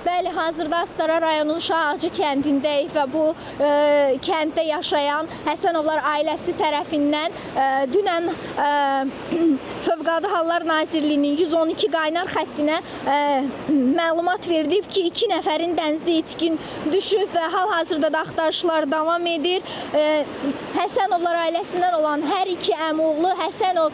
Bəli, hazırda Astara rayonunun Şahacı kəndindəyik və bu kənddə yaşayan Həsənovlar ailəsi tərəfindən dünən Fövqəladə Hallar Nazirliyinin 112 qaynar xəttinə məlumat verilib ki, 2 nəfərin dənizdə itkin düşüb və hal-hazırda da axtarışlar davam edir. Həsənovlar ailəsindən olan hər iki əmioğlu Həsənov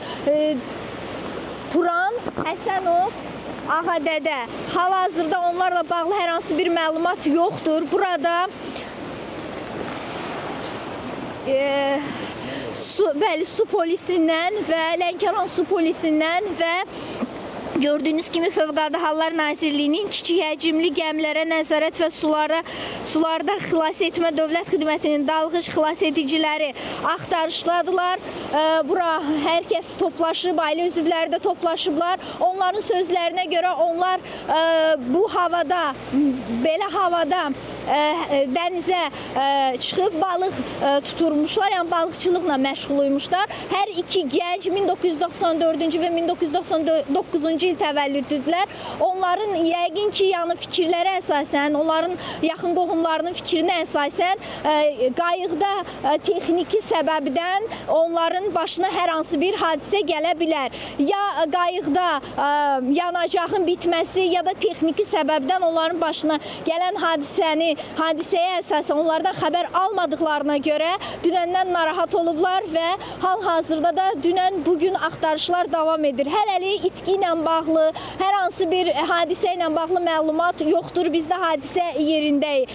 Turan, Həsənov Ağadədə. Hal-hazırda onlarla bağlı hər hansı bir məlumat yoxdur. Burada su polisindən və Lənkəran su polisindən və gördüyünüz kimi Fövqəladə Hallar Nazirliyinin kiçik həcmli gəmilərə nəzarət və sularda xilas etmə Dövlət Xidmətinin dalğıc xilas ediciləri axtarışladılar. Bura hər kəs toplaşıb, ailə üzvləri də toplaşıblar. Onların sözlərinə görə onlar bu havada, belə havada dənizə çıxıb balıq tuturmuşlar, yəni balıqçılıqla məşğuluymuşlar. Hər iki gənc 1994-cü və 1999-cu il təvəllüddüdülər. Onların yəqin ki, yəni fikirlərə əsasən, onların yaxın qohumlarının fikrinə əsasən qayıqda texniki səbəbdən onların başına hər hansı bir hadisə gələ bilər. Ya qayıqda yanacağın bitməsi, ya da texniki səbəbdən onların başına gələn hadisəyə əsasən onlardan xəbər almadıqlarına görə dünəndən narahat olublar və hal-hazırda da dünən bugün axtarışlar davam edir. Hələlik itki ilə bağlı, hər hansı bir hadisə ilə bağlı məlumat yoxdur. Biz də hadisə yerindəyik.